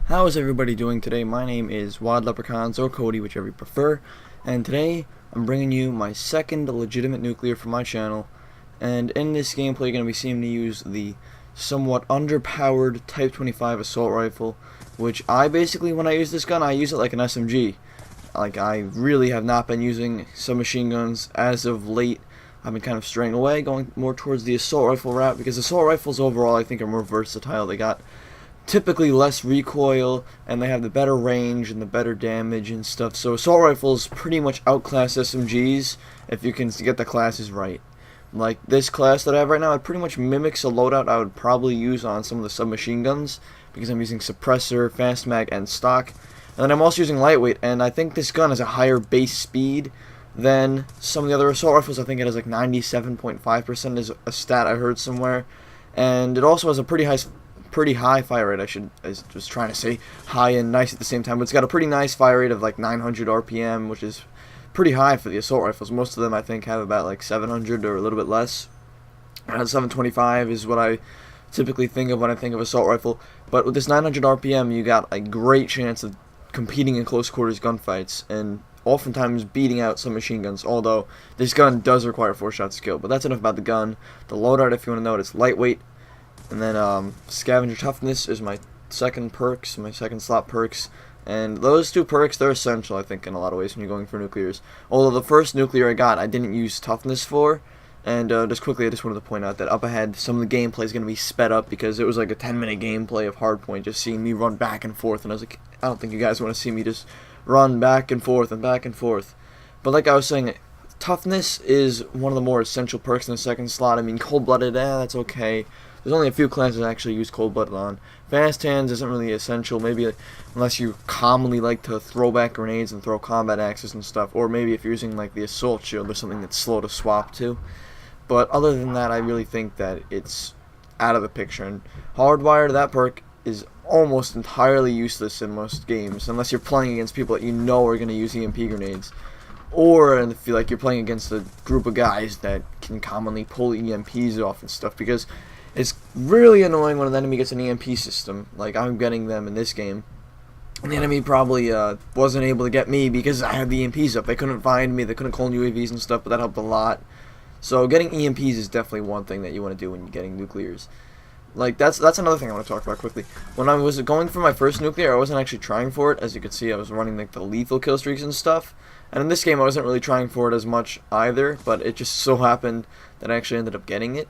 How is everybody doing today? My name is leprecons, or Cody, whichever you prefer, and today I'm bringing you my second legitimate nuclear for my channel. And in this gameplay, you're going to be seeing me use the somewhat underpowered Type 25 assault rifle, which when I use this gun, I use it like an SMG. Like, I really have not been using submachine guns as of late. I've been kind of straying away, going more towards the assault rifle route, because assault rifles overall I think are more versatile. They got typically less recoil, and they have the better range and the better damage and stuff. So assault rifles pretty much outclass SMGs if you can get the classes right. Like this class that I have right now, it pretty much mimics a loadout I would probably use on some of the submachine guns, because I'm using suppressor, fast mag, and stock. And then I'm also using lightweight, and I think this gun has a higher base speed than some of the other assault rifles. I think it has like 97.5% is a stat I heard somewhere. And it also has a pretty high fire rate. I was just trying to say high and nice at the same time, but it's got a pretty nice fire rate of like 900 RPM, which is pretty high for the assault rifles. Most of them I think have about like 700 or a little bit less. Around 725 is what I typically think of when I think of assault rifle. But with this 900 RPM, you got a great chance of competing in close quarters gunfights and oftentimes beating out some machine guns, although this gun does require 4-shot skill. But that's enough about the gun. The loadout, if you want to know it, it's lightweight. And then scavenger toughness is my second slot perks. And those two perks, they're essential, I think, in a lot of ways when you're going for nuclears. Although the first nuclear I got, I didn't use toughness for. And just quickly, I just wanted to point out that up ahead, some of the gameplay is going to be sped up, because it was like a 10-minute gameplay of Hardpoint, just seeing me run back and forth. And I was like, I don't think you guys want to see me just run back and forth and back and forth. But like I was saying, toughness is one of the more essential perks in the second slot. I mean, cold-blooded, that's okay. There's only a few classes I actually use cold-blooded on. Fast hands isn't really essential, maybe unless you commonly like to throw back grenades and throw combat axes and stuff, or maybe if you're using like the assault shield or something that's slow to swap to. But other than that, I really think that it's out of the picture. And hardwired, that perk is almost entirely useless in most games, unless you're playing against people that you know are going to use EMP grenades. Or if you're playing against a group of guys that can commonly pull EMPs off and stuff, because it's really annoying when an enemy gets an EMP system, like I'm getting them in this game. And the enemy probably wasn't able to get me because I had the EMPs up. They couldn't find me, they couldn't call UAVs and stuff, but that helped a lot. So getting EMPs is definitely one thing that you want to do when you're getting nuclears. Like, that's another thing I want to talk about quickly. When I was going for my first nuclear, I wasn't actually trying for it. As you can see, I was running like the lethal kill streaks and stuff. And in this game, I wasn't really trying for it as much either, but it just so happened that I actually ended up getting it.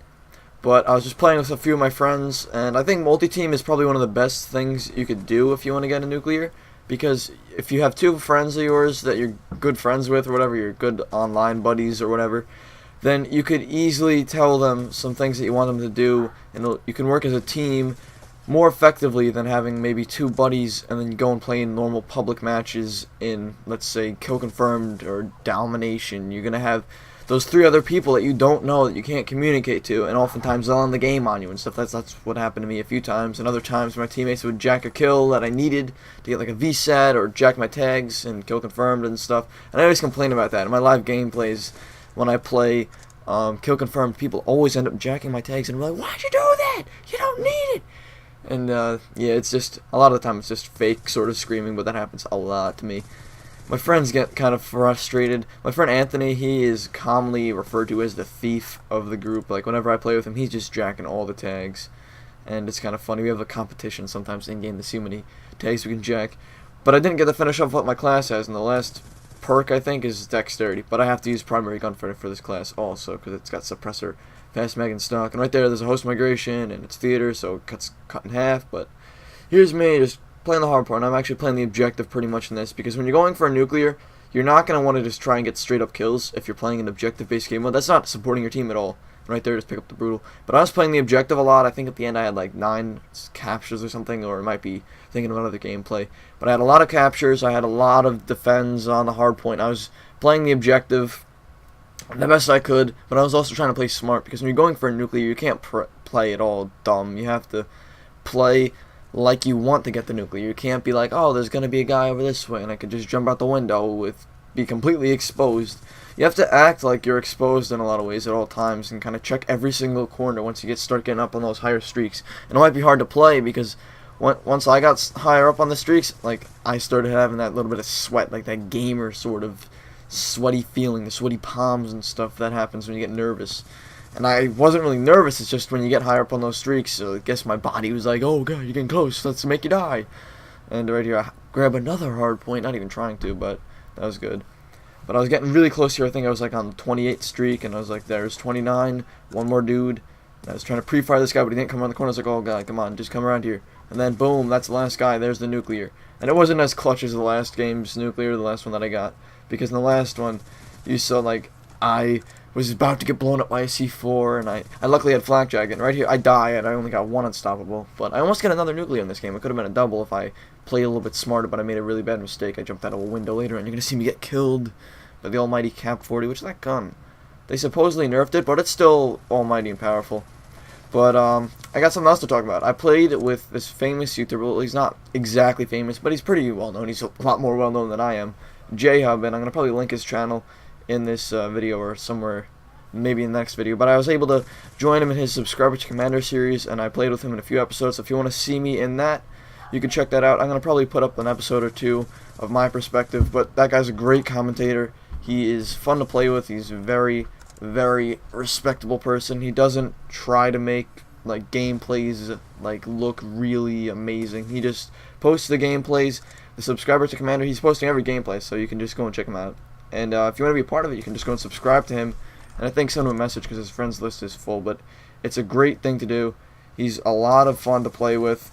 But I was just playing with a few of my friends, and I think multi-team is probably one of the best things you could do if you want to get a nuclear. Because if you have two friends of yours that you're good friends with or whatever, you're good online buddies or whatever, then you could easily tell them some things that you want them to do, and you can work as a team more effectively than having maybe two buddies and then you go and play in normal public matches in, let's say, Kill Confirmed or Domination. You're going to have those three other people that you don't know, that you can't communicate to, and oftentimes they'll end the game on you and stuff. That's what happened to me a few times, and other times my teammates would jack a kill that I needed to get like a vsat, or jack my tags and Kill Confirmed and stuff, and I always complain about that. In my live gameplays, when I play Kill Confirmed, people always end up jacking my tags, and I'm like, why'd you do that? You don't need it! And yeah, it's just, a lot of the time it's just fake sort of screaming, but that happens a lot to me. My friends get kind of frustrated. My friend Anthony, he is commonly referred to as the thief of the group. Like, whenever I play with him, he's just jacking all the tags. And it's kind of funny. We have a competition sometimes in-game to see how many tags we can jack. But I didn't get to finish off what my class has, and the last perk, I think, is dexterity. But I have to use primary gunfighter for this class also, because it's got suppressor, fast mag, and stock. And right there, there's a host migration, and it's theater, so it cuts cut in half. But here's me just playing the hard part, and I'm actually playing the objective pretty much in this, because when you're going for a nuclear, you're not going to want to just try and get straight up kills if you're playing an objective-based game mode. That's not supporting your team at all. Right there, just pick up the brutal. But I was playing the objective a lot. I think at the end I had like 9 captures or something, or it might be thinking of another gameplay. But I had a lot of captures, I had a lot of defends on the hard point. I was playing the objective the best I could, but I was also trying to play smart, because when you're going for a nuclear, you can't play it all dumb. You have to play like you want to get the nuclear. You can't be like, oh, there's going to be a guy over this way, and I could just jump out the window be completely exposed. You have to act like you're exposed in a lot of ways at all times, and kind of check every single corner once you start getting up on those higher streaks. And it might be hard to play, because once I got higher up on the streaks, like, I started having that little bit of sweat, like that gamer sort of sweaty feeling, the sweaty palms and stuff that happens when you get nervous. And I wasn't really nervous, it's just when you get higher up on those streaks, so I guess my body was like, oh god, you're getting close, let's make you die. And right here, I grab another hard point, not even trying to, but that was good. But I was getting really close here. I think I was like on the 28th streak, and I was like, there's 29, one more dude. And I was trying to pre-fire this guy, but he didn't come around the corner. I was like, oh god, come on, just come around here. And then boom, that's the last guy. There's the nuclear. And it wasn't as clutch as the last game's nuclear, the last one that I got, because in the last one, you saw like I was about to get blown up by a C4, and I luckily had flak jacket. And right here, I die, and I only got one unstoppable. But I almost got another nuclear in this game. It could have been a double if I played a little bit smarter, but I made a really bad mistake. I jumped out of a window later, and you're gonna see me get killed by the almighty Cap 40, which is that gun. They supposedly nerfed it, but it's still almighty and powerful. But I got something else to talk about. I played with this famous YouTuber. Well, he's not exactly famous, but he's pretty well known. He's a lot more well known than I am. J-Hub, and I'm gonna probably link his channel in this video or somewhere, maybe in the next video. But I was able to join him in his Subscriber to Commander series, and I played with him in a few episodes. So if you want to see me in that, you can check that out. I'm gonna probably put up an episode or two of my perspective. But that guy's a great commentator. He is fun to play with. He's a very, very respectable person. He doesn't try to make like gameplays like look really amazing. He just posts the gameplays. The Subscriber to Commander, he's posting every gameplay, so you can just go and check him out. And if you want to be a part of it, you can just go and subscribe to him. And I think send him a message because his friends list is full. But it's a great thing to do. He's a lot of fun to play with.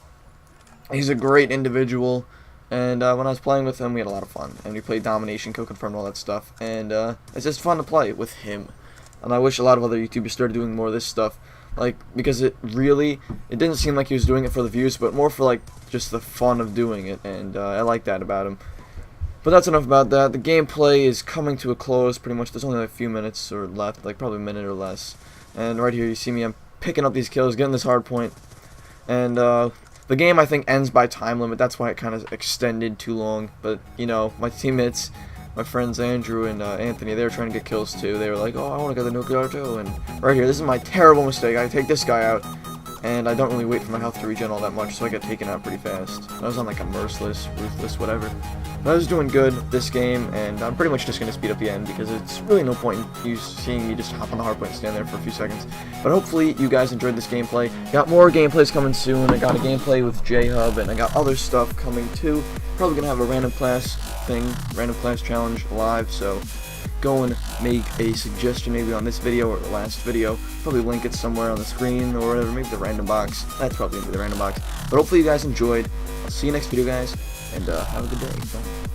He's a great individual. And when I was playing with him, we had a lot of fun. And we played Domination, Kill Confirmed, all that stuff. And it's just fun to play with him. And I wish a lot of other YouTubers started doing more of this stuff. Like, because it didn't seem like he was doing it for the views, but more for like just the fun of doing it. And I like that about him. But that's enough about that. The gameplay is coming to a close pretty much. There's only like a few minutes or left, like probably a minute or less. And right here you see me, I'm picking up these kills, getting this hard point. And the game I think ends by time limit. That's why it kind of extended too long. But you know, my teammates, my friends Andrew and Anthony, they were trying to get kills too. They were like, oh, I want to get the nuclear too. And right here, this is my terrible mistake. I take this guy out, and I don't really wait for my health to regen all that much, so I get taken out pretty fast. I was on like a merciless, ruthless, whatever. But I was doing good this game, and I'm pretty much just going to speed up the end because it's really no point in you seeing me just hop on the hardpoint and stand there for a few seconds. But hopefully you guys enjoyed this gameplay. Got more gameplays coming soon. I got a gameplay with J-Hub, and I got other stuff coming too. Probably going to have a random class thing, random class challenge live, so go and make a suggestion maybe on this video or the last video. Probably link it somewhere on the screen or whatever, maybe the random box. That's probably going to be the random box. But hopefully you guys enjoyed. I'll see you next video, guys, and have a good day. Bye.